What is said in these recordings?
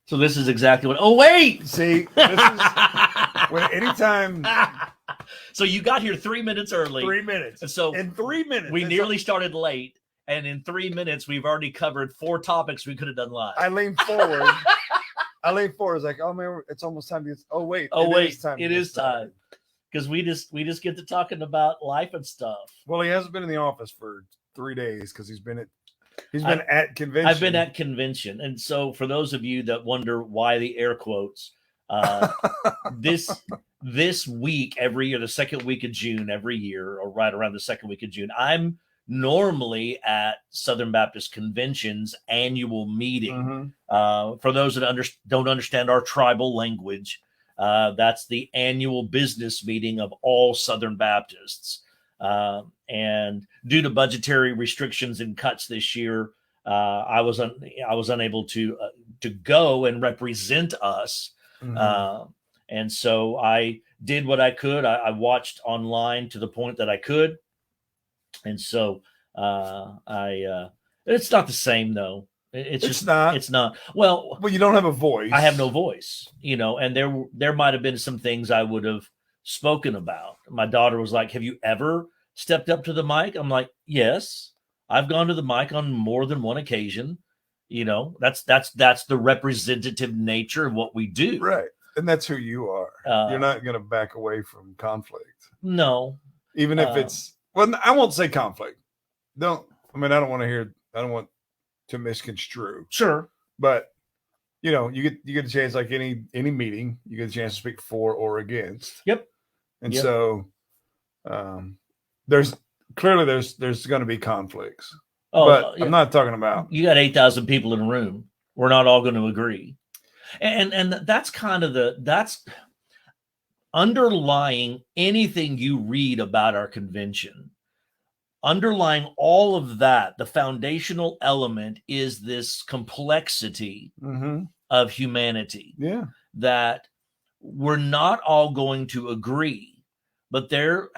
So this is exactly what. Oh wait, See, this is when anytime. So you got here 3 minutes early. 3 minutes. And so in 3 minutes, we nearly started late, and in 3 minutes we've already covered 4 topics we could have done live. I leaned forward. I leaned forward. It's like, oh man, it's almost time to get. Oh wait, it is time. Because we just get to talking about life and stuff. Well, he hasn't been in the office for 3 days because he's been at convention. I've been at convention, and so for those of you that wonder why the air quotes, this week every year, the second week of June every year, or right around the second week of June, I'm normally at Southern Baptist Convention's annual meeting. For those that don't understand our tribal language, that's the annual business meeting of all Southern Baptists. And due to budgetary restrictions and cuts this year, I was unable to go and represent us. And so I did what I could. I watched online to the point that I could. And so it's not the same though. It's not. Well, you don't have a voice. I have no voice, and there might've been some things I would have spoken about. My daughter was like, have you ever stepped up to the mic? I'm like, yes, I've gone to the mic on more than one occasion. That's the representative nature of what we do. Right. And that's who you are. You're not going to back away from conflict. No. Even if it's, well, I won't say conflict. I don't want to misconstrue. Sure. But, you get a chance, like any meeting, you get a chance to speak for or against. Yep. And so there's going to be conflicts. But I'm not talking about. You got 8,000 people in a room. We're not all going to agree. And that's kind of that's underlying anything you read about our convention. Underlying all of that, the foundational element is this complexity of humanity. Yeah. That we're not all going to agree, but there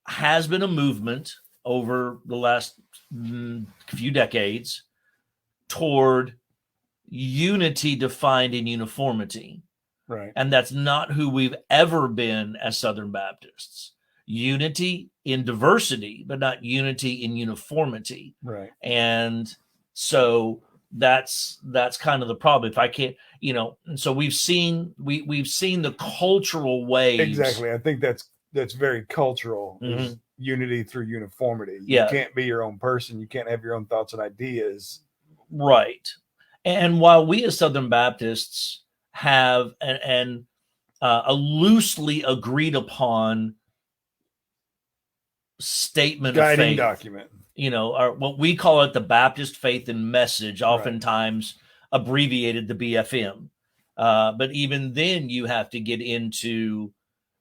has been a movement over the last few decades toward unity defined in uniformity. Right. And that's not who we've ever been as Southern Baptists. Unity in diversity, but not unity in uniformity. Right. And so that's kind of the problem. If I can't, and so we've seen the cultural waves. Exactly. I think that's very cultural. Is unity through uniformity. Yeah. You can't be your own person. You can't have your own thoughts and ideas. Right. And while we as Southern Baptists have a loosely agreed upon statement guiding of faith, document, or what we call it, the Baptist Faith and Message, oftentimes abbreviated the BFM. But even then you have to get into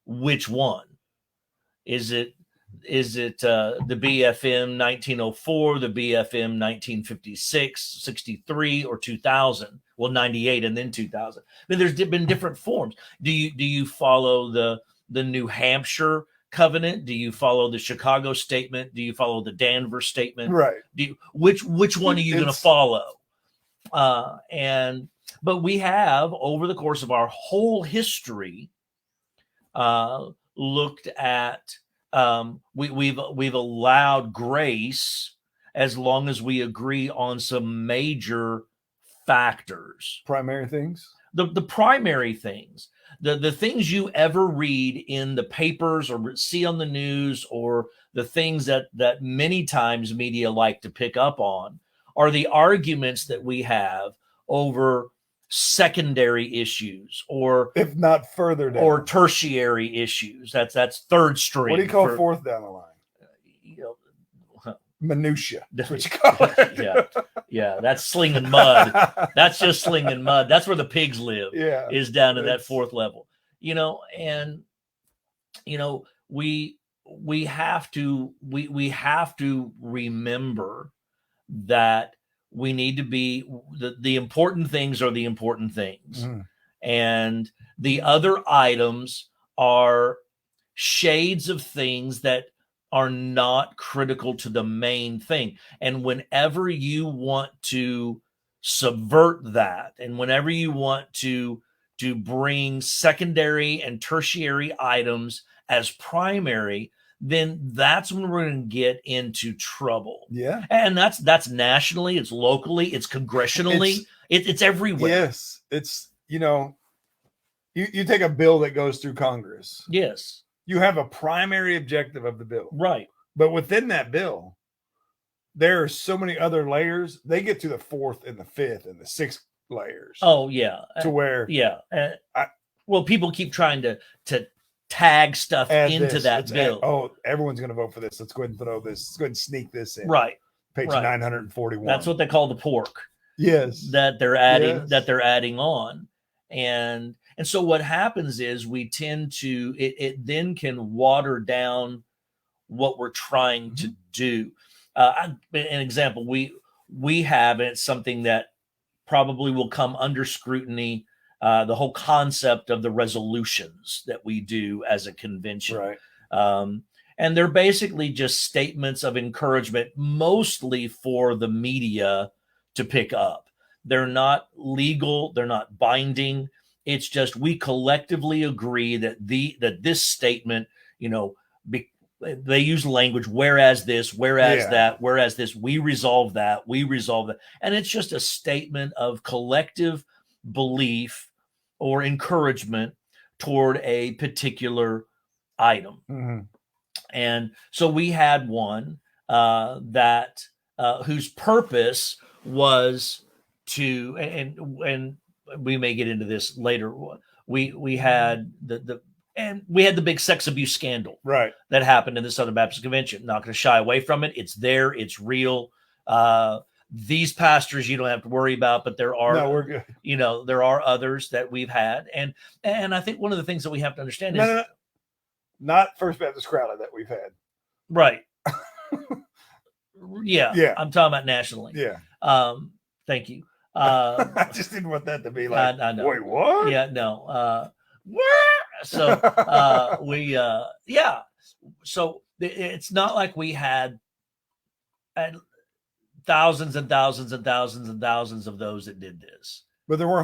which one. Is it the BFM 1904, the BFM 1956, 63, or 2000? Well, 98 and then 2000. Then there's been different forms. Do you follow the New Hampshire covenant? Do you follow the Chicago statement? Do you follow the Danvers statement? Right. Which one are you going to follow? But we have, over the course of our whole history, looked at we've allowed grace as long as we agree on some major factors. Primary things. The primary things. The things you ever read in the papers or see on the news, or the things that many times media like to pick up on, are the arguments that we have over secondary issues, or if not further down, or tertiary issues. That's third string. What do you call fourth down the line? Minutia. That's what you call it. Yeah. That's slinging mud. That's just slinging mud. That's where the pigs live. Yeah, is down to that fourth level. And we have to remember that we need to be the important things are the important things. And the other items are shades of things that are not critical to the main thing. And whenever you want to subvert that. And whenever you want to bring secondary and tertiary items as primary, then that's when we're going to get into trouble. Yeah. And that's nationally, it's locally, it's congressionally, it's everywhere. Yes. It's, you take a bill that goes through Congress. Yes. You have a primary objective of the bill. Right. But within that bill, there are so many other layers. They get to the fourth and the fifth and the sixth layers. Oh, yeah. To where. Yeah. Well, people keep trying to tag stuff into that bill. Everyone's going to vote for this. Let's go ahead and throw this. Let's go ahead and sneak this in. Right. Page 941. That's what they call the pork. Yes. That they're adding on. And so what happens is we tend to, it then can water down what we're trying to do. An example, we have, and it's something that probably will come under scrutiny, the whole concept of the resolutions that we do as a convention. Right. And they're basically just statements of encouragement, mostly for the media to pick up. They're not legal. They're not binding. It's just we collectively agree that this statement, they use language, whereas this, whereas that, whereas this, we resolve that. And it's just a statement of collective belief or encouragement toward a particular item. Mm-hmm. And so we had one that whose purpose was to, and we may get into this later. We had the big sex abuse scandal, right, that happened in the Southern Baptist Convention. Not going to shy away from it. It's there. It's real. These pastors you don't have to worry about, but there are, we're good. There are others that we've had, and I think one of the things that we have to understand is not First Baptist Crowley that we've had, right? Yeah. I'm talking about nationally. Yeah. Thank you. I just didn't want that to be like, I know. Wait, what? Yeah, no. So So it's not like we had thousands and thousands and thousands and thousands of those that did this. But there were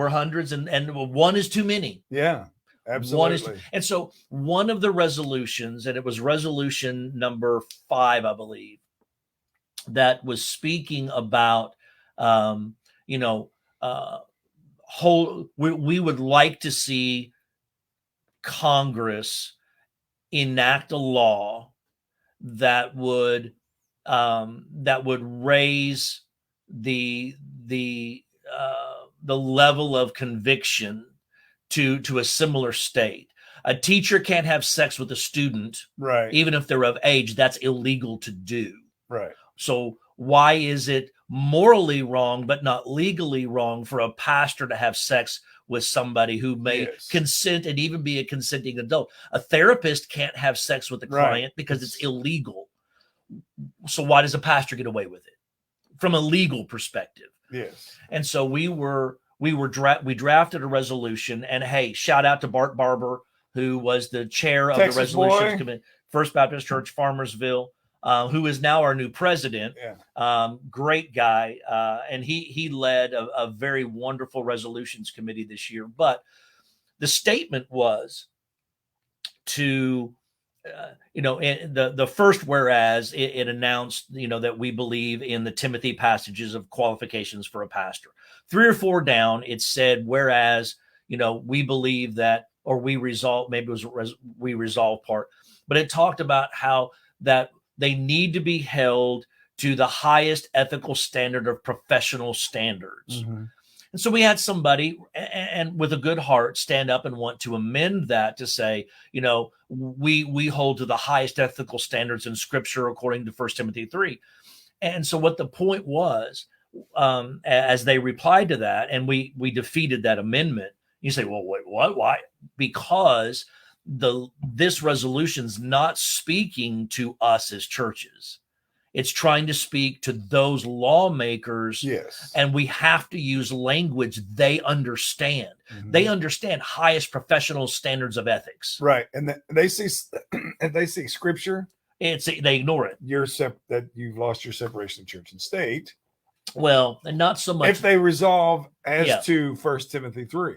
hundreds. And one is too many. Yeah, absolutely. And so one of the resolutions, and it was resolution number 5, I believe, that was speaking about, we would like to see Congress enact a law that would raise the level of conviction to a similar state. A teacher can't have sex with a student, right? Even if they're of age. That's illegal to do, right? So why is it morally wrong but not legally wrong for a pastor to have sex with somebody who may consent and even be a consenting adult? A therapist can't have sex with a client because it's illegal. So why does a pastor get away with it from a legal perspective? Yes. And so we drafted a resolution, and hey, shout out to Bart Barber, who was the chair of Texas the resolutions committee, First Baptist Church, Farmersville, who is now our new president. Great guy. And he led a very wonderful resolutions committee this year. But the statement was to, the first whereas it announced, that we believe in the Timothy passages of qualifications for a pastor. 3 or 4 down, it said, whereas, we believe that, or we resolve, maybe it was we resolve part, but it talked about how that they need to be held to the highest ethical standard of professional standards. Mm-hmm. And so we had somebody and with a good heart stand up and want to amend that to say, we hold to the highest ethical standards in Scripture according to 1 Timothy 3. And so what the point was, as they replied to that, and we defeated that amendment, you say, well, wait, what? Why? Because this resolution's not speaking to us as churches. It's trying to speak to those lawmakers. Yes. And we have to use language they understand. Mm-hmm. They understand highest professional standards of ethics. Right. And they see Scripture. They ignore it. That you've lost your separation of church and state. Well, and not so much if they resolve as Yeah. to 1 Timothy 3,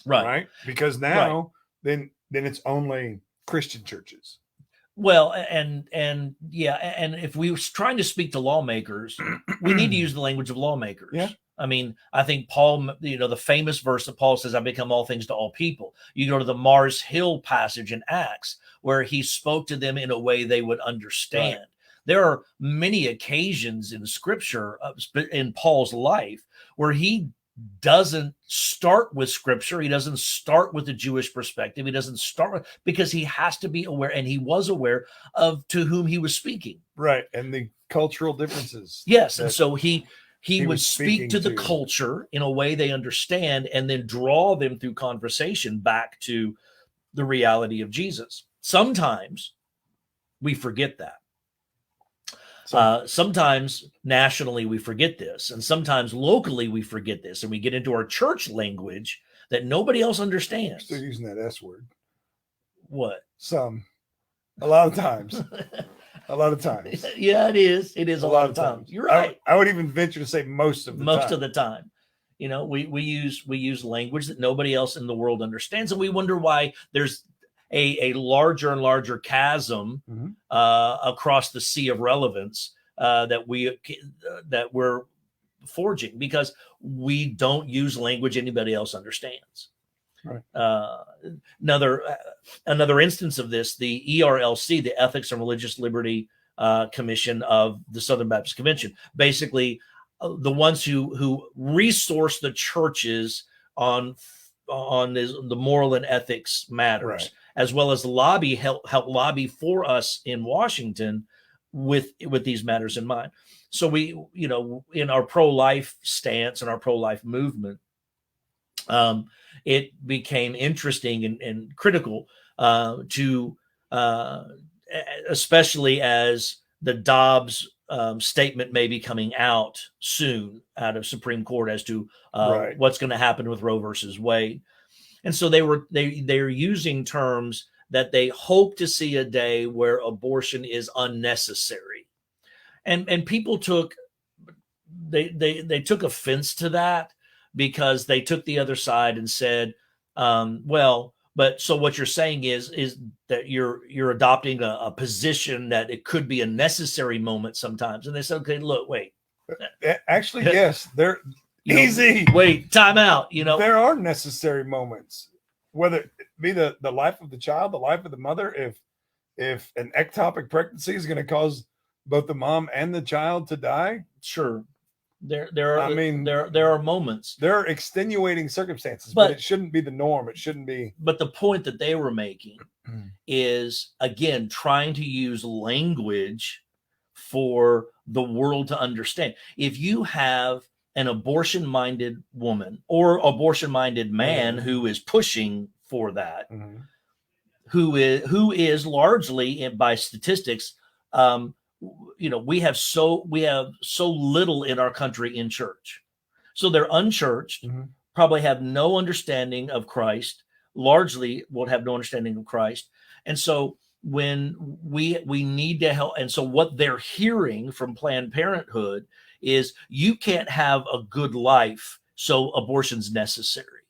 right. right? Because now then it's only Christian churches. Well, and yeah, and if we were trying to speak to lawmakers, we need to use the language of lawmakers. Yeah. I mean, I think Paul, the famous verse that Paul says, "I become all things to all people." You go to the Mars Hill passage in Acts, where he spoke to them in a way they would understand. Right. There are many occasions in Scripture, in Paul's life, where he doesn't start with Scripture. He doesn't start with the Jewish perspective. He doesn't start with, because he has to be aware, and he was aware of to whom he was speaking. Right, and the cultural differences. Yes, and so he would was speak to the speaking to. culture in a way they understand, and then draw them through conversation back to the reality of Jesus. Sometimes we forget that. Sometimes nationally we forget this, and sometimes locally we forget this, and we get into our church language that nobody else understands. Still using that S word. What? A lot of times. A lot of times. Yeah, it is. It is a lot of times. You're right. I would even venture to say most of the time. Most of the time. We use language that nobody else in the world understands, and we wonder why there's a larger and larger chasm across the sea of relevance that we're forging, because we don't use language anybody else understands. Right. Another instance of this, the ERLC, the Ethics and Religious Liberty Commission of the Southern Baptist Convention, basically the ones who resource the churches on the moral and ethics matters. Right. As well as help lobby for us in Washington with these matters in mind. So we, in our pro-life stance and our pro-life movement, it became interesting and critical to, especially as the Dobbs statement may be coming out soon out of Supreme Court as to what's going to happen with Roe versus Wade. And so they're using terms that they hope to see a day where abortion is unnecessary, and people took offense to that, because they took the other side and said, well, but so what you're saying is that you're adopting a position that it could be a necessary moment sometimes. And they said, okay, look, wait, actually, yes, they're. Easy. Wait, time out. There are necessary moments, whether it be the life of the child, the life of the mother. If an ectopic pregnancy is going to cause both the mom and the child to die, sure. There are moments. There are extenuating circumstances, but it shouldn't be the norm. It shouldn't be. But the point that they were making is, again, trying to use language for the world to understand. If you have an abortion-minded woman or abortion-minded man who is pushing for that, who is largely, by statistics, we have so little in our country in church, so they're unchurched, probably have no understanding of Christ, largely will have no understanding of Christ, and so when we need to help, and so what they're hearing from Planned Parenthood is, you can't have a good life, so abortion's necessary.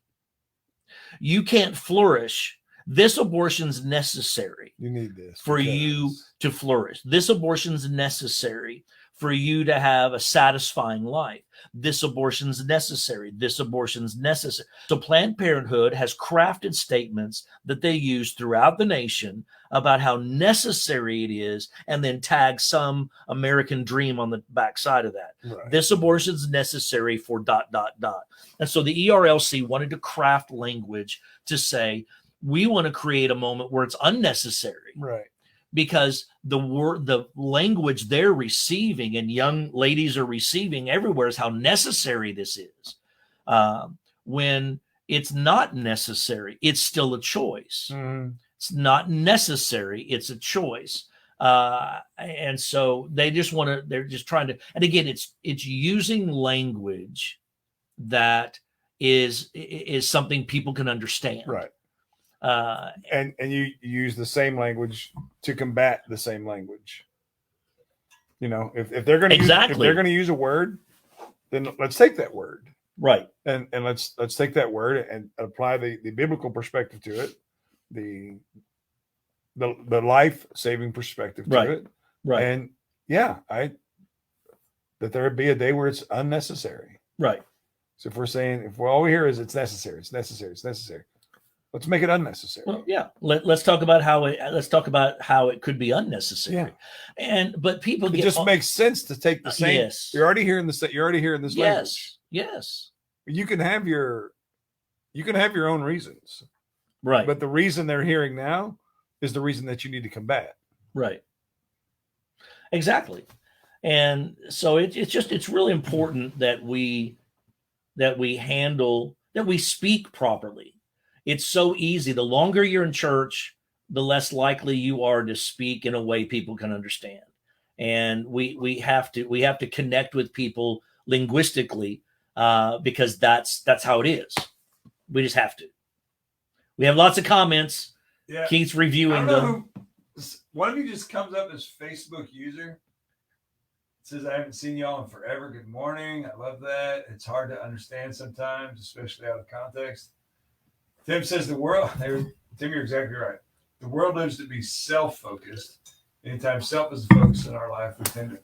You can't flourish. This abortion's necessary. You need this for you to flourish. This abortion's necessary for you to have a satisfying life. This abortion's necessary. This abortion's necessary. So Planned Parenthood has crafted statements that they use throughout the nation about how necessary it is, and then tag some American dream on the backside of that. Right. This abortion's necessary for ... And so the ERLC wanted to craft language to say, we want to create a moment where it's unnecessary. Right. Because the language they're receiving, and young ladies are receiving everywhere, is how necessary this is. When it's not necessary, it's still a choice. It's not necessary, it's a choice. And so they're just trying to, and again, it's using language that is something people can understand. Right. And you use the same language to combat the same language. If they're going to use a word, then let's take that word. Right. And let's take that word and apply the biblical perspective to it, the life-saving perspective to it. Right. And that there would be a day where it's unnecessary. Right. So if all we hear is it's necessary, let's make it unnecessary. Well, yeah. Let's talk about how it could be unnecessary. Yeah. But people it just makes sense to take the same. Yes. You're already hearing this language. Yes. You can have your own reasons. Right. But the reason they're hearing now is the reason that you need to combat. Right. Exactly. And so it's really important that we speak properly. It's so easy. The longer you're in church, the less likely you are to speak in a way people can understand. And we have to connect with people linguistically because that's how it is. We just have to. We have lots of comments. Yeah. Keith's reviewing them. One of you just comes up as Facebook user. It says, I haven't seen y'all in forever. Good morning. I love that. It's hard to understand sometimes, especially out of context. Tim says Tim, you're exactly right. The world lives to be self-focused. Anytime self is the focus in our life, we tend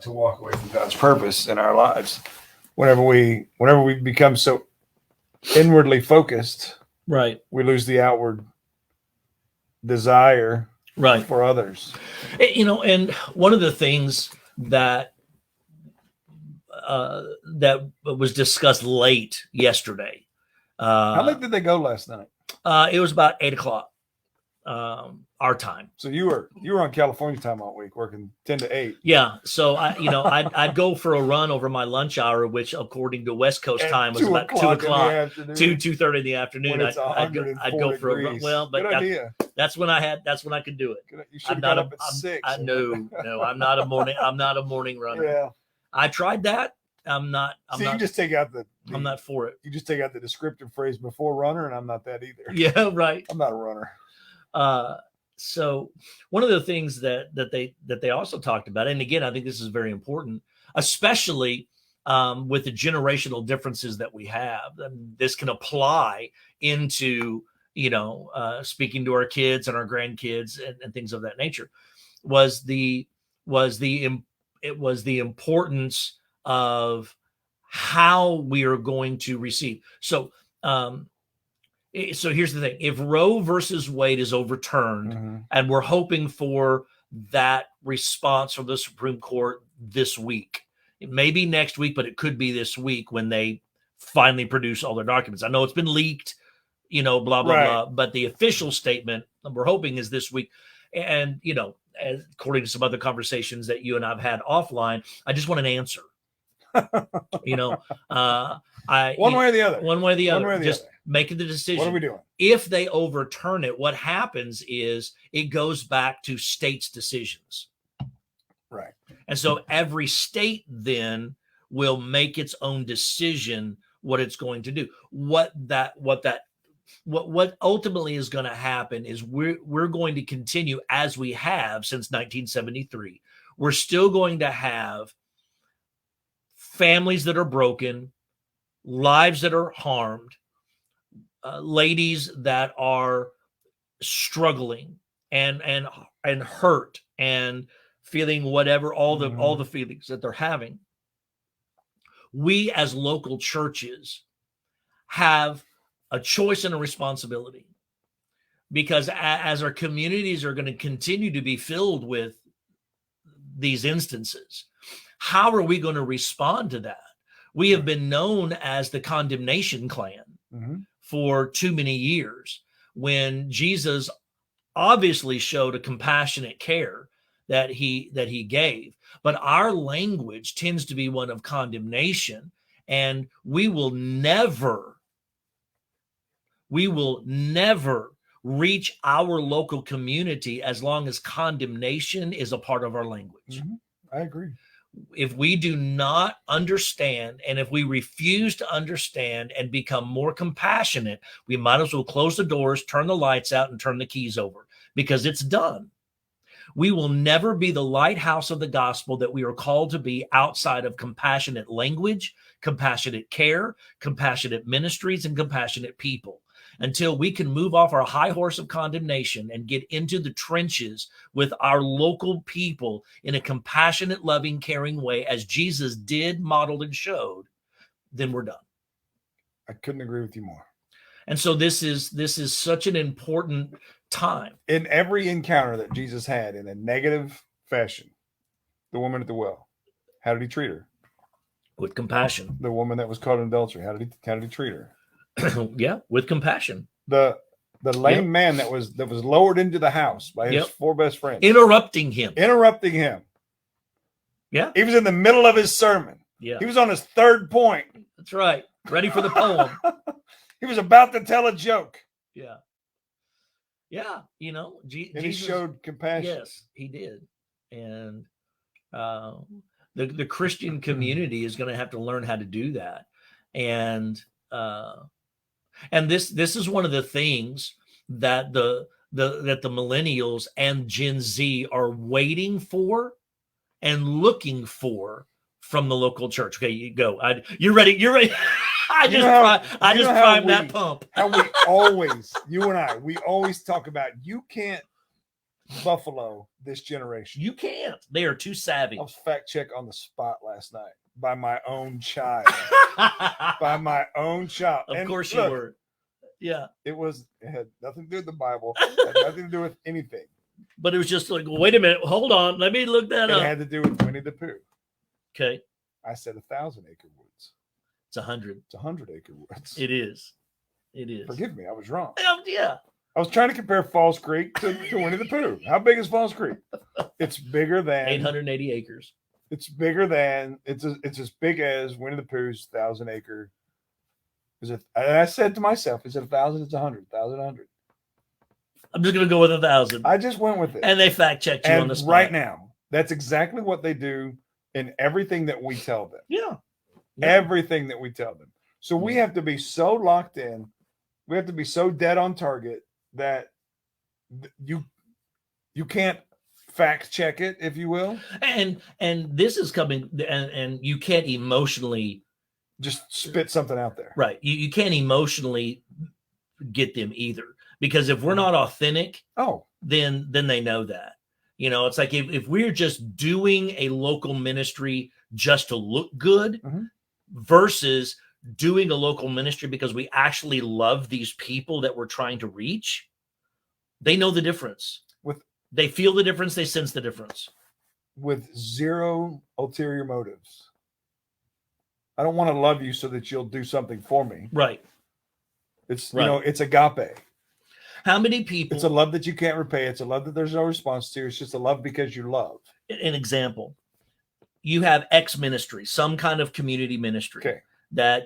to walk away from God's purpose in our lives. Whenever we become so inwardly focused, right, we lose the outward desire for others. And one of the things that was discussed late yesterday. How late did they go last night? It was about 8:00 our time. So you were on California time all week, working 10 to 8. Yeah. So I'd go for a run over my lunch hour, which according to West Coast time was about 2:00, 2:30 in the afternoon. I'd go for a run. Well, but that's when I could do it. You should have got up at 6. No, I'm not a morning runner. Yeah. I tried that. I'm not for it. You just take out the descriptive phrase before runner, and I'm not that either. Yeah, right. I'm not a runner. So one of the things that they also talked about, and again, I think this is very important, especially with the generational differences that we have. And this can apply into speaking to our kids and our grandkids and things of that nature. Was the importance of how we are going to receive. So here's the thing. If Roe versus Wade is overturned, and we're hoping for that response from the Supreme Court this week, it may be next week, but it could be this week when they finally produce all their documents. I know it's been leaked, blah, blah, blah, but the official statement we're hoping is this week. And, according to some other conversations that you and I've had offline, I just want an answer. One way or the other. Just making the decision. What are we doing? If they overturn it, what happens is it goes back to states' decisions. Right. And so every state then will make its own decision what it's going to do. What ultimately is going to happen is we're going to continue as we have since 1973. We're still going to have families that are broken, lives that are harmed, ladies that are struggling and hurt and feeling whatever, all the feelings that they're having. We as local churches have a choice and a responsibility, because as our communities are going to continue to be filled with these instances, how are we going to respond to that? We have been known as the condemnation clan for too many years, when Jesus obviously showed a compassionate care that he gave. But our language tends to be one of condemnation, and we will never reach our local community as long as condemnation is a part of our language. I agree. If we do not understand, and if we refuse to understand and become more compassionate, we might as well close the doors, turn the lights out, and turn the keys over, because it's done. We will never be the lighthouse of the gospel that we are called to be outside of compassionate language, compassionate care, compassionate ministries, and compassionate people. Until we can move off our high horse of condemnation and get into the trenches with our local people in a compassionate, loving, caring way, as Jesus did, modeled, and showed, then we're done. I couldn't agree with you more. And so this is such an important time. In every encounter that Jesus had in a negative fashion, the woman at the well, how did he treat her? With compassion. The woman that was caught in adultery, how did he treat her? Yeah, with compassion. The lame man that was lowered into the house by his four best friends, interrupting him. Yeah, he was in the middle of his sermon. Yeah, he was on his third point. That's right. Ready for the poem. He was about to tell a joke. Yeah. You know, Jesus, he showed compassion. Yes, he did. And the Christian community is going to have to learn how to do that. And this is one of the things that the millennials and Gen Z are waiting for and looking for from the local church. Okay, you go. You're ready. I just primed that pump. How we always, you and I, we always talk about, you can't buffalo this generation. You can't. They are too savvy. I was fact check on the spot last night by my own child. Of course you were. Yeah. It had nothing to do with the Bible. It had nothing to do with anything. But it was just like, wait a minute, hold on, let me look that up. It had to do with Winnie the Pooh. Okay. I said 1,000-acre woods. It's 100. It's 100-acre woods. It is. Forgive me, I was wrong. Yeah. I was trying to compare Falls Creek to Winnie the Pooh. How big is Falls Creek? It's bigger than 880 acres. It's bigger than it's as big as Winnie the Pooh's 1,000-acre. Is it? And I said to myself, is it 1,000? It's 100. 1,000, 100. I'm just gonna go with 1,000. I just went with it. And they fact checked you on the spot. Right now, that's exactly what they do in everything that we tell them. Yeah. Everything that we tell them. So we have to be so locked in. We have to be so dead on target that you can't fact check it, if you will. And this is coming, and you can't emotionally just spit something out there. Right. You can't emotionally get them either, because if we're not authentic, then they know that. You know, it's like if we're just doing a local ministry just to look good versus doing a local ministry because we actually love these people that we're trying to reach, they know the difference. They feel the difference. They sense the difference. With zero ulterior motives. I don't want to love you so that you'll do something for me. Right. It's, you know, it's agape. How many people? It's a love that you can't repay. It's a love that there's no response to. It's just a love because you love. An example. You have X ministry, some kind of community ministry that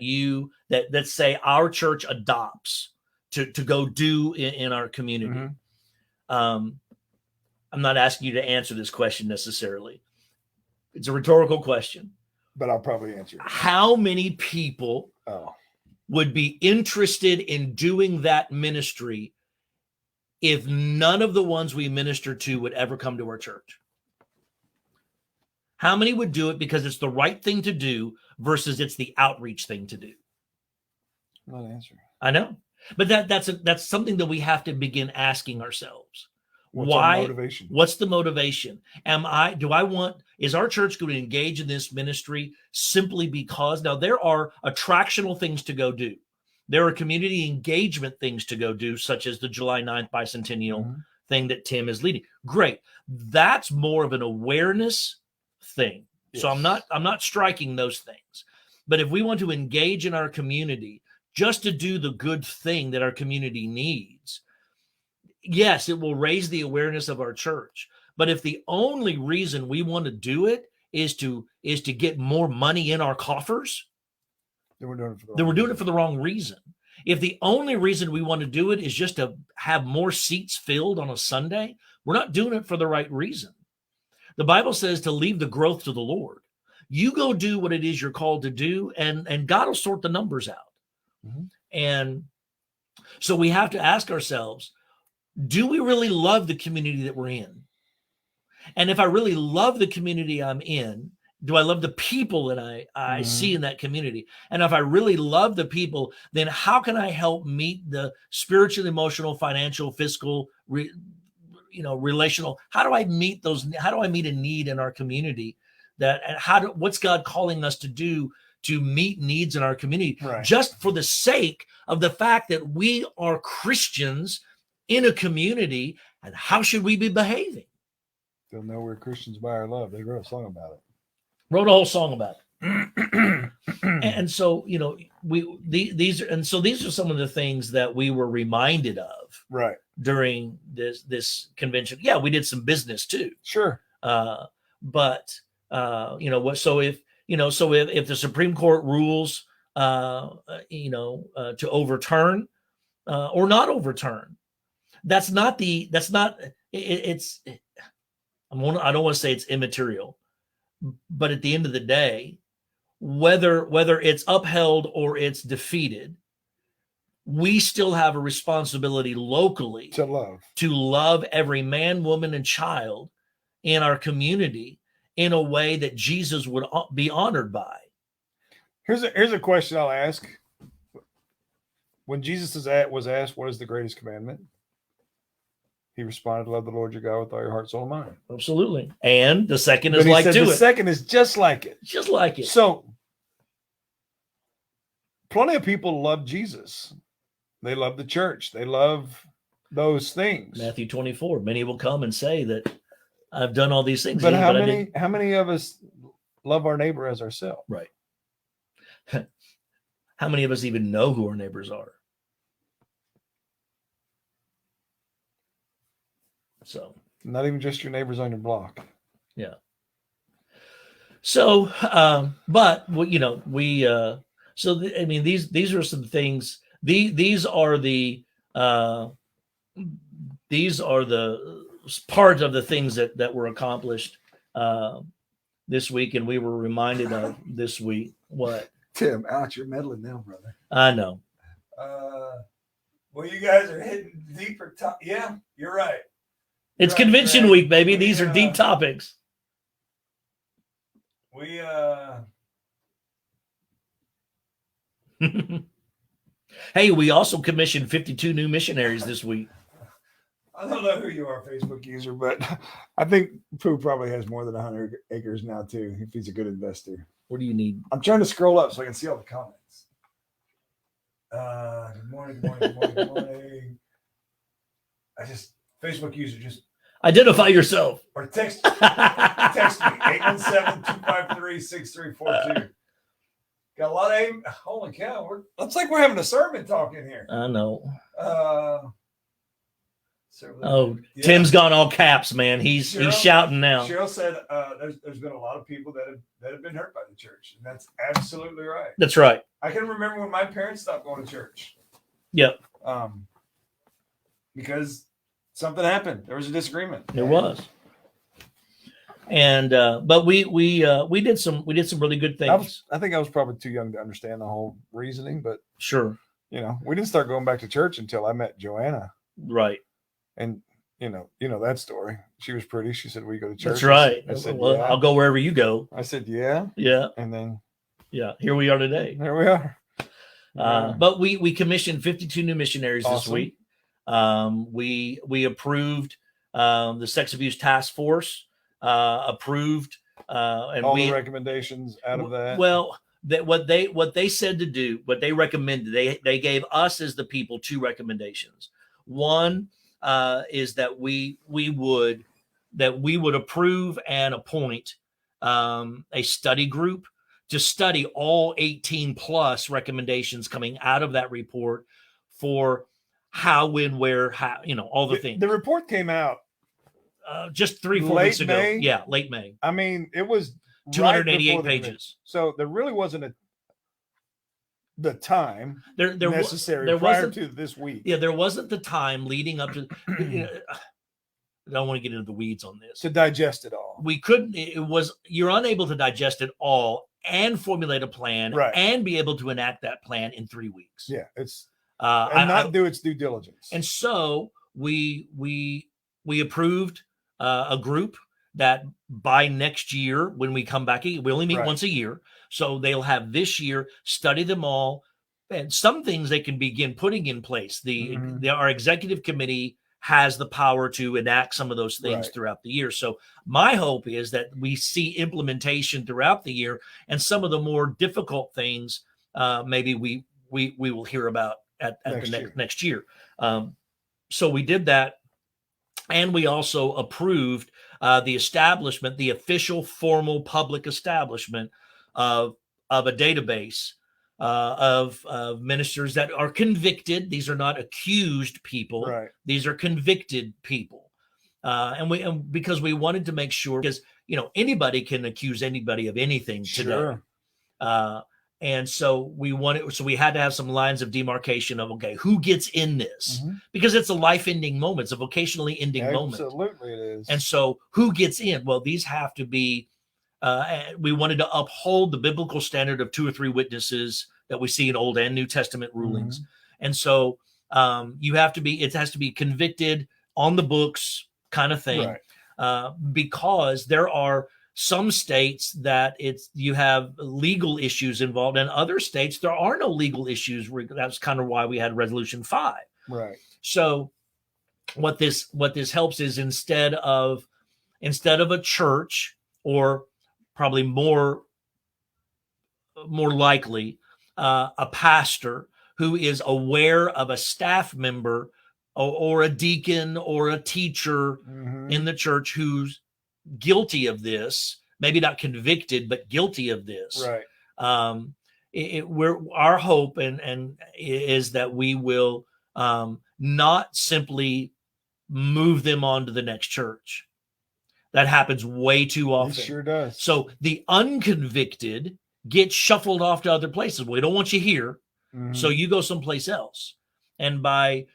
say our church adopts to go do in our community. I'm not asking you to answer this question necessarily. It's a rhetorical question. But I'll probably answer it. How many people would be interested in doing that ministry if none of the ones we minister to would ever come to our church? How many would do it because it's the right thing to do versus it's the outreach thing to do? Not answer. I know. But that's something that we have to begin asking ourselves. What's our motivation? What's the motivation? Is our church going to engage in this ministry simply because? Now, there are attractional things to go do. There are community engagement things to go do, such as the July 9th bicentennial thing that Tim is leading. Great. That's more of an awareness thing. Yes. So I'm not striking those things. But if we want to engage in our community just to do the good thing that our community needs, yes, it will raise the awareness of our church. But if the only reason we want to do it is to get more money in our coffers, then we're doing it for the wrong reason. If the only reason we want to do it is just to have more seats filled on a Sunday, we're not doing it for the right reason. The Bible says to leave the growth to the Lord. You go do what it is you're called to do, and God will sort the numbers out. And so we have to ask ourselves, do we really love the community that we're in? And if I really love the community I'm in, do I love the people that I see in that community? And if I really love the people, then how can I help meet the spiritual, emotional, financial, fiscal, relational? How do I meet those? How do I meet a need in our community? What's God calling us to do to meet needs in our community? Right. Just for the sake of the fact that we are Christians in a community, and how should we be behaving? They'll know we're Christians by our love. They wrote a song about it. Wrote a whole song about it. And so, these are some of the things that we were reminded of right during this convention. Yeah, we did some business too. Sure. But so if the Supreme Court rules to overturn or not overturn, I don't want to say it's immaterial, but at the end of the day, whether it's upheld or it's defeated, we still have a responsibility locally to love every man, woman, and child in our community in a way that Jesus would be honored by. Here's a question I'll ask. When Jesus was asked, what is the greatest commandment? He responded, love the Lord your God with all your heart, soul, and mind. Absolutely. And the second is like to it. The second is just like it. Just like it. So plenty of people love Jesus. They love the church. They love those things. Matthew 24. Many will come and say that I've done all these things. But how many of us love our neighbor as ourselves? Right. How many of us even know who our neighbors are? So not even just your neighbors on your block. Yeah. So, but these are some things. These are the part of the things that were accomplished this week, and we were reminded of this week. What? Tim, ouch, you're meddling now, brother. I know. Well, you guys are hitting deeper. Yeah, you're right. It's convention week, baby. These are deep topics. Hey, we also commissioned 52 new missionaries this week. I don't know who you are, Facebook user, but I think Pooh probably has more than 100 acres now too, if he's a good investor. What do you need? I'm trying to scroll up so I can see all the comments. Good morning, good morning, good morning. Facebook user just identify yourself. Or text me, 817-253-6342. Got a lot of holy cow. Looks like we're having a sermon talk in here. I know. Yeah. Tim's gone all caps, man. He's shouting now. Cheryl said there's been a lot of people that have been hurt by the church, and that's absolutely right. That's right. I can remember when my parents stopped going to church. Yep. Because something happened. There was a disagreement. There was. And but we did some really good things. I think I was probably too young to understand the whole reasoning, but sure. We didn't start going back to church until I met Joanna. Right. And you know that story. She was pretty. She said, "We go to church." That's right. I said, well, yeah. I'll go wherever you go. I said, "Yeah." Yeah. And then, yeah, here we are today. There we are. But we commissioned 52 new missionaries this week. We approved the sex abuse task force. Approved and all the recommendations out of that. Well, what they said to do, what they recommended, they gave us as the people two recommendations. One is that we would approve and appoint a study group to study all 18 plus recommendations coming out of that report for how, when, where, how, all the things. The report came out just 3-4 weeks ago. Yeah, late May. I mean, it was 288 pages. So there really wasn't the time necessary there prior to this week. Yeah, there wasn't the time leading up to. I don't want to get into the weeds on this. To digest it all. We couldn't. You're unable to digest it all and formulate a plan and be able to enact that plan in 3 weeks. Yeah, it's and do its due diligence. And so we approved a group that by next year, when we come back, we only meet Right. once a year. So they'll have this year, study them all. And some things they can begin putting in place. Our executive committee has the power to enact some of those things Right. throughout the year. So my hope is that we see implementation throughout the year, and some of the more difficult things, maybe we will hear about at the next year. So we did that, and we also approved the official, formal, public establishment of a database of ministers that are convicted. These are not accused people. Right. These are convicted people. And because we wanted to make sure, because anybody can accuse anybody of anything today. And so we had to have some lines of demarcation of, okay, who gets in this? Because it's a life-ending moment. It's a vocationally ending moment. Absolutely it is. And so who gets in? Well, these have to be, we wanted to uphold the biblical standard of 2 or 3 witnesses that we see in Old and New Testament rulings. And so it has to be convicted on the books kind of thing. Right. Because there are some states that you have legal issues involved, and other states there are no legal issues. That's kind of why we had Resolution 5. Right. So what this helps is instead of a church, or probably more likely a pastor who is aware of a staff member or a deacon or a teacher in the church who's guilty of this, maybe not convicted, but guilty of this. Right. Our hope and is that we will not simply move them on to the next church. That happens way too often. It sure does. So the unconvicted get shuffled off to other places. We don't want you here, so you go someplace else. And by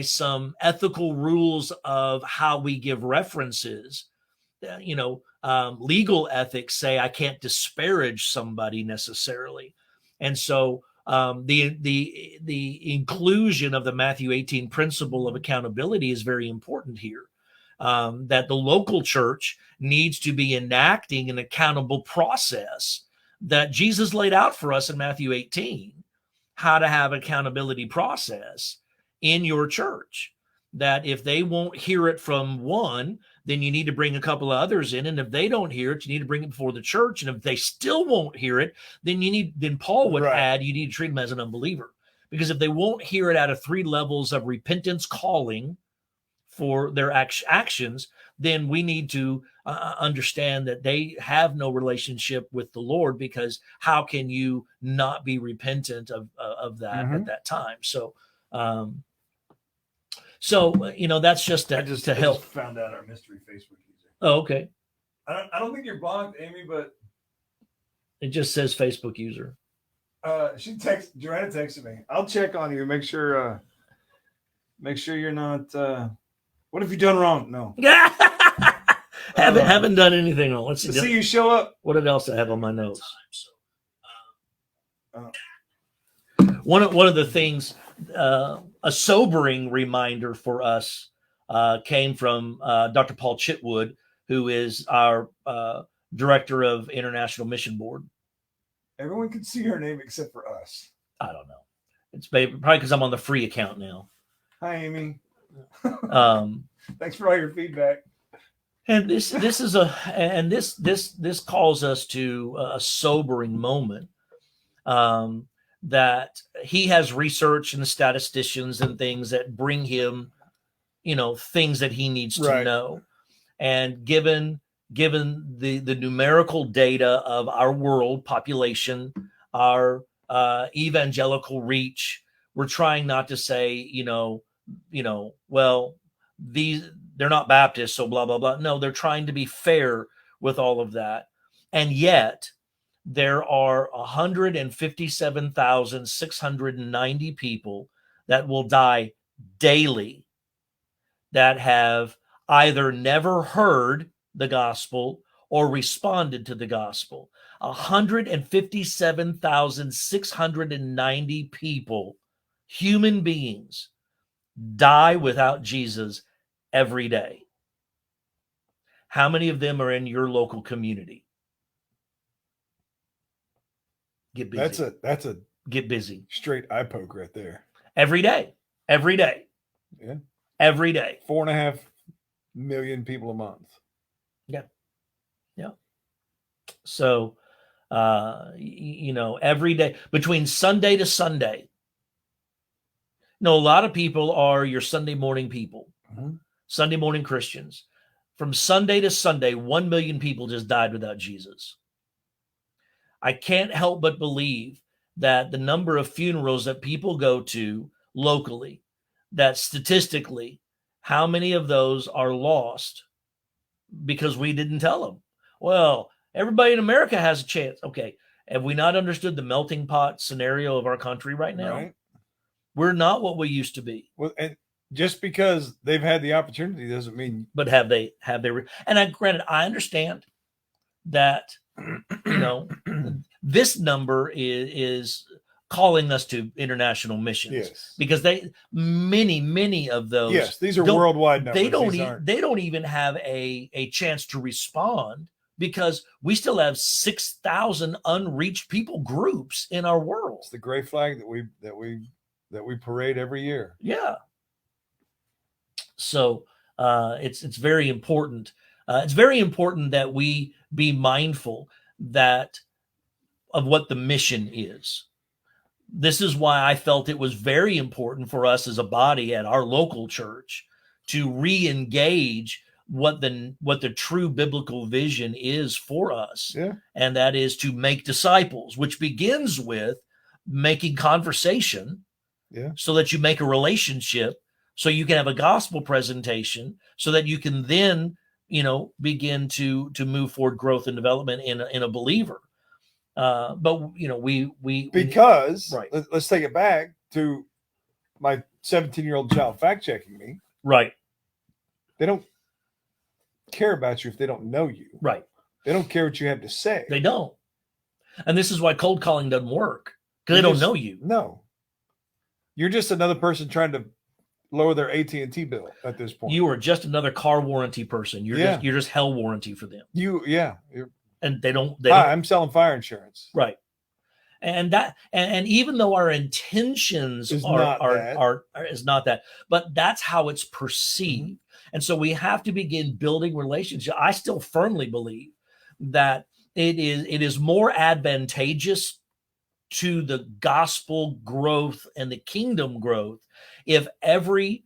some ethical rules of how we give references, legal ethics say I can't disparage somebody necessarily. And so the inclusion of the Matthew 18 principle of accountability is very important here. That the local church needs to be enacting an accountable process that Jesus laid out for us in Matthew 18, how to have accountability process in your church. That if they won't hear it from one, then you need to bring a couple of others in. And if they don't hear it, you need to bring it before the church. And if they still won't hear it, then Paul would add, you need to treat them as an unbeliever. Because if they won't hear it out of 3 levels of repentance calling for their actions, then we need to understand that they have no relationship with the Lord, because how can you not be repentant of that at that time? So, that's just to help. I just found out our mystery Facebook user. Oh, okay. I don't think you're blocked, Amy, but it just says Facebook user. Joanna texted me. I'll check on you. Make sure you're not. What have you done wrong? No. Haven't done anything wrong. Let's see you show up. What else I have on my notes? One of the things, a sobering reminder for us came from Dr. Paul Chitwood, who is our director of International Mission Board. Everyone can see her name except for us. I don't know. It's probably because I'm on the free account now. Hi, Amy. Thanks for all your feedback. And this calls us to a sobering moment. That he has research and statisticians and things that bring him, things that he needs to know. And given the numerical data of our world population, our evangelical reach, we're trying not to say, well, they're not Baptists, so blah, blah, blah. No, they're trying to be fair with all of that. And yet there are 157,690 people that will die daily that have either never heard the gospel or responded to the gospel. 157,690 people, human beings, die without Jesus every day. How many of them are in your local community? Get busy. That's a Get busy. straight eye poke right there. Every day. Every day. Yeah. Every day. 4.5 million people a month. Yeah. Yeah. So, every day, between Sunday to Sunday. A lot of people are your Sunday morning people, Sunday morning Christians. From Sunday to Sunday, 1 million people just died without Jesus. I can't help but believe that the number of funerals that people go to locally, that statistically, how many of those are lost because we didn't tell them? Well, everybody in America has a chance. Okay. Have we not understood the melting pot scenario of our country right now? Right. We're not what we used to be. Well, and just because they've had the opportunity doesn't mean. But have they? And granted, I understand that this number is calling us to international missions. Yes. Because many of those. Yes, these are worldwide numbers. They don't even have a chance to respond because we still have 6,000 unreached people groups in our world. It's the gray flag that we parade every year. Yeah. So it's very important. It's very important that we be mindful of what the mission is. This is why I felt it was very important for us as a body at our local church to re-engage what the true biblical vision is for us. Yeah. And that is to make disciples, which begins with making conversation. Yeah. So that you make a relationship, so you can have a gospel presentation, so that you can then, begin to move forward growth and development in a believer. But because right. Let's take it back to my 17-year-old child fact checking me. Right. They don't care about you if they don't know you. Right. They don't care what you have to say. They don't. And this is why cold calling doesn't work, because they don't know you. No. You're just another person trying to lower their AT&T bill at this point. You are just another car warranty person. You're just hell warranty for them. And they don't. I'm selling fire insurance. Right. And even though our intentions is not that, but that's how it's perceived. Mm-hmm. And so we have to begin building relationships. I still firmly believe that it is more advantageous to the gospel growth and the kingdom growth if every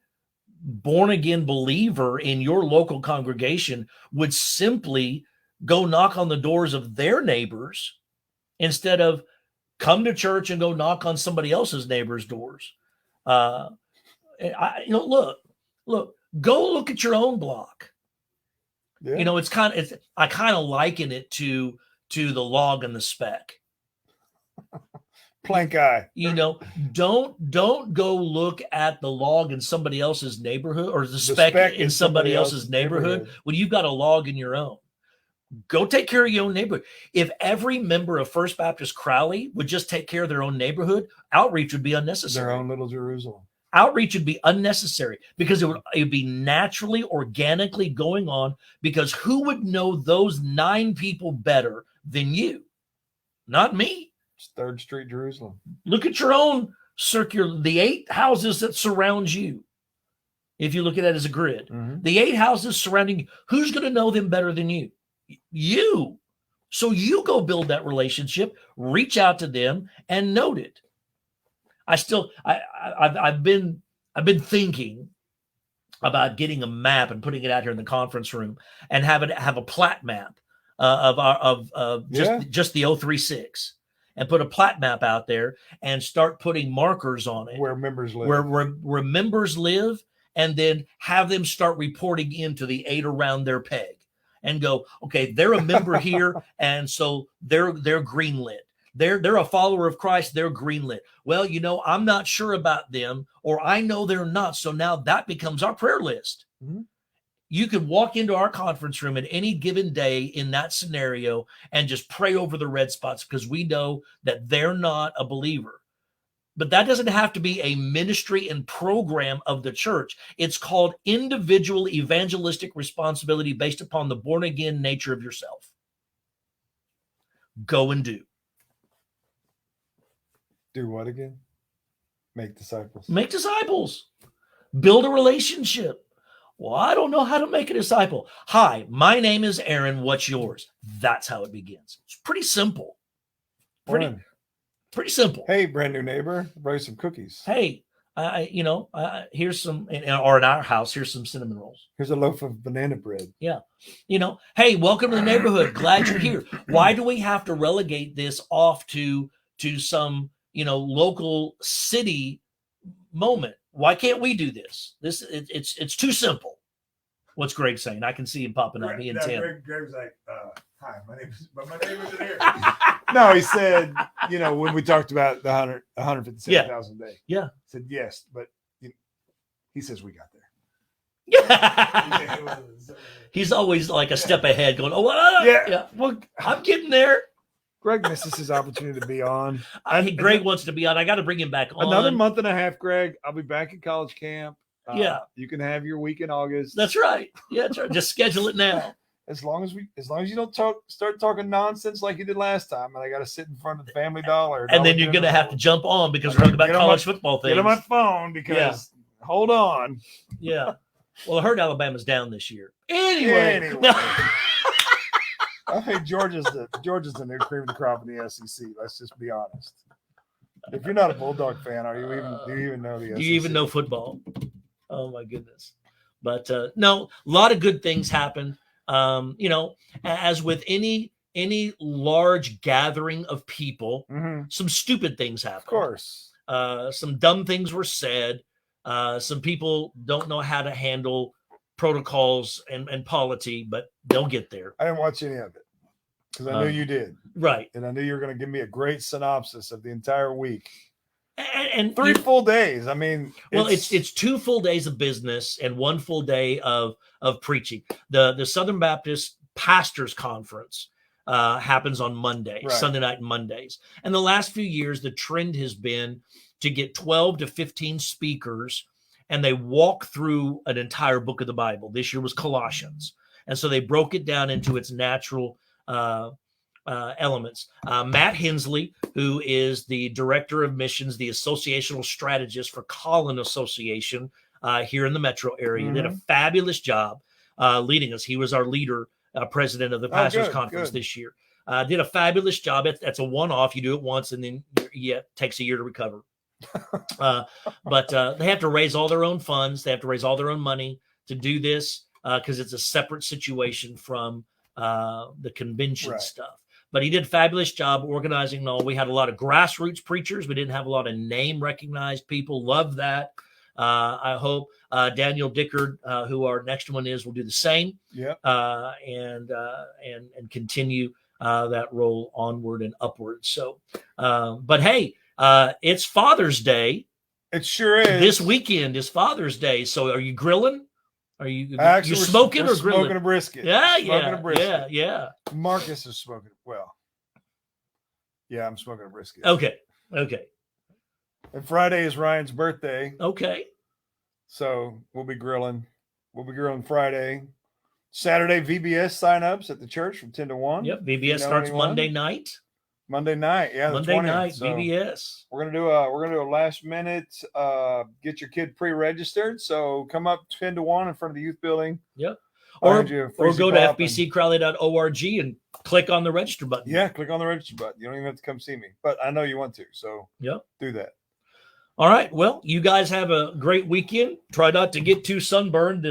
born again believer in your local congregation would simply go knock on the doors of their neighbors instead of come to church and go knock on somebody else's neighbor's doors. Look, go look at your own block. Yeah. I kind of liken it to the log and the speck. Plank eye. Don't go look at the log in somebody else's neighborhood or the speck in somebody else's neighborhood when you've got a log in your own. Go take care of your own neighborhood. If every member of First Baptist Crowley would just take care of their own neighborhood, outreach would be unnecessary. Their own little Jerusalem. Outreach would be unnecessary because it would be naturally, organically going on, because who would know those 9 people better than you? Not me. It's 3rd Street, Jerusalem. Look at your own circular, the 8 houses that surround you. If you look at it as a grid, the 8 houses surrounding you, who's going to know them better than you? You. So you go build that relationship, reach out to them, and note it. I've been thinking about getting a map and putting it out here in the conference room and have a plat map of just the 036. And put a plat map out there and start putting markers on it where members live, where members live, and then have them start reporting into the 8 around their peg and go, okay, they're a member here, and so they're green lit. They're a follower of Christ. They're green lit. Well, I'm not sure about them, or I know they're not. So now that becomes our prayer list. Mm-hmm. You could walk into our conference room at any given day in that scenario and just pray over the red spots because we know that they're not a believer. But that doesn't have to be a ministry and program of the church. It's called individual evangelistic responsibility based upon the born-again nature of yourself. Go and do. Do what again? Make disciples. Make disciples. Build a relationship. Well, I don't know how to make a disciple. Hi, my name is Aaron. What's yours? That's how it begins. It's pretty simple. Pretty simple. Hey, brand new neighbor, bring some cookies. Hey, here's some, or in our house, here's some cinnamon rolls. Here's a loaf of banana bread. Yeah. Hey, welcome to the neighborhood. Glad you're here. Why do we have to relegate this off to some, local city moment? Why can't we do this? It's too simple. What's Greg saying? I can see him popping up. He and Tim. Greg's like, hi, my name isn't here. No, he said, when we talked about the 157,000 a day. Yeah. He said, yes, but he says we got there. Yeah. He's always like a step ahead going, yeah. Well, I'm getting there. Greg misses his opportunity to be on. Greg wants to be on. I got to bring him back on. Another month and a half, Greg. I'll be back in college camp. Yeah. You can have your week in August. That's right. Yeah, that's right. Just schedule it now. As long as you don't start talking nonsense like you did last time, and I got to sit in front of the Family Dollar, and then you're going to have to jump on because we're talking about college football things. Get on my phone because hold on. Yeah. Well, I heard Alabama's down this year. Anyway. I think Georgia's the new cream of the crop in the SEC. Let's just be honest. If you're not a Bulldog fan, do you even know the SEC? Do you even know football? Oh my goodness. But no, a lot of good things happen. As with any large gathering of people, some stupid things happen. Of course. Some dumb things were said. Some people don't know how to handle protocols and polity, but they'll get there. I didn't watch any of it because I knew you did. Right. And I knew you were going to give me a great synopsis of the entire week. And 3 full days. I mean, it's 2 full days of business and 1 full day of preaching. The Southern Baptist Pastors Conference happens on Monday, right. Sunday night and Mondays. And the last few years, the trend has been to get 12 to 15 speakers, and they walk through an entire book of the Bible. This year was Colossians. And so they broke it down into its natural elements. Matt Hensley, who is the director of missions, the associational strategist for Collin Association here in the metro area, did a fabulous job leading us. He was our leader, president of the Pastors Conference this year. Did a fabulous job. That's a one-off. You do it once, and then it takes a year to recover. But they have to raise all their own funds. They have to raise all their own money to do this because it's a separate situation from the convention stuff. But he did a fabulous job organizing and all. We had a lot of grassroots preachers. We didn't have a lot of name recognized people. Love that. I hope Daniel Dickard, who our next one is, will do the same. Yeah. And continue that role onward and upward. So, but hey, it's Father's Day. It sure is. This weekend is Father's Day. So, are you grilling? Are you actually, you smoking or grilling? Smoking a brisket. Yeah. Marcus is smoking. Well, yeah, I'm smoking a brisket. Okay. And Friday is Ryan's birthday. Okay. So we'll be grilling. Friday. Saturday, VBS signups at the church from 10 to 1. Yep. VBS starts Monday night. Yeah. Monday night, so VBS. We're gonna do a last minute get your kid pre-registered. So come up 10 to 1 in front of the youth building. Yep. Or go to fbccrowley.org and click on the register button. Yeah, click on the register button. You don't even have to come see me, but I know you want to. So do that. All right. Well, you guys have a great weekend. Try not to get too sunburned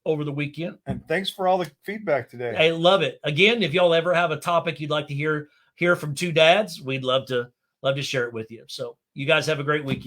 over the weekend. And thanks for all the feedback today. I love it. Again, if y'all ever have a topic you'd like to hear from two dads, we'd love to share it with you. So you guys have a great weekend.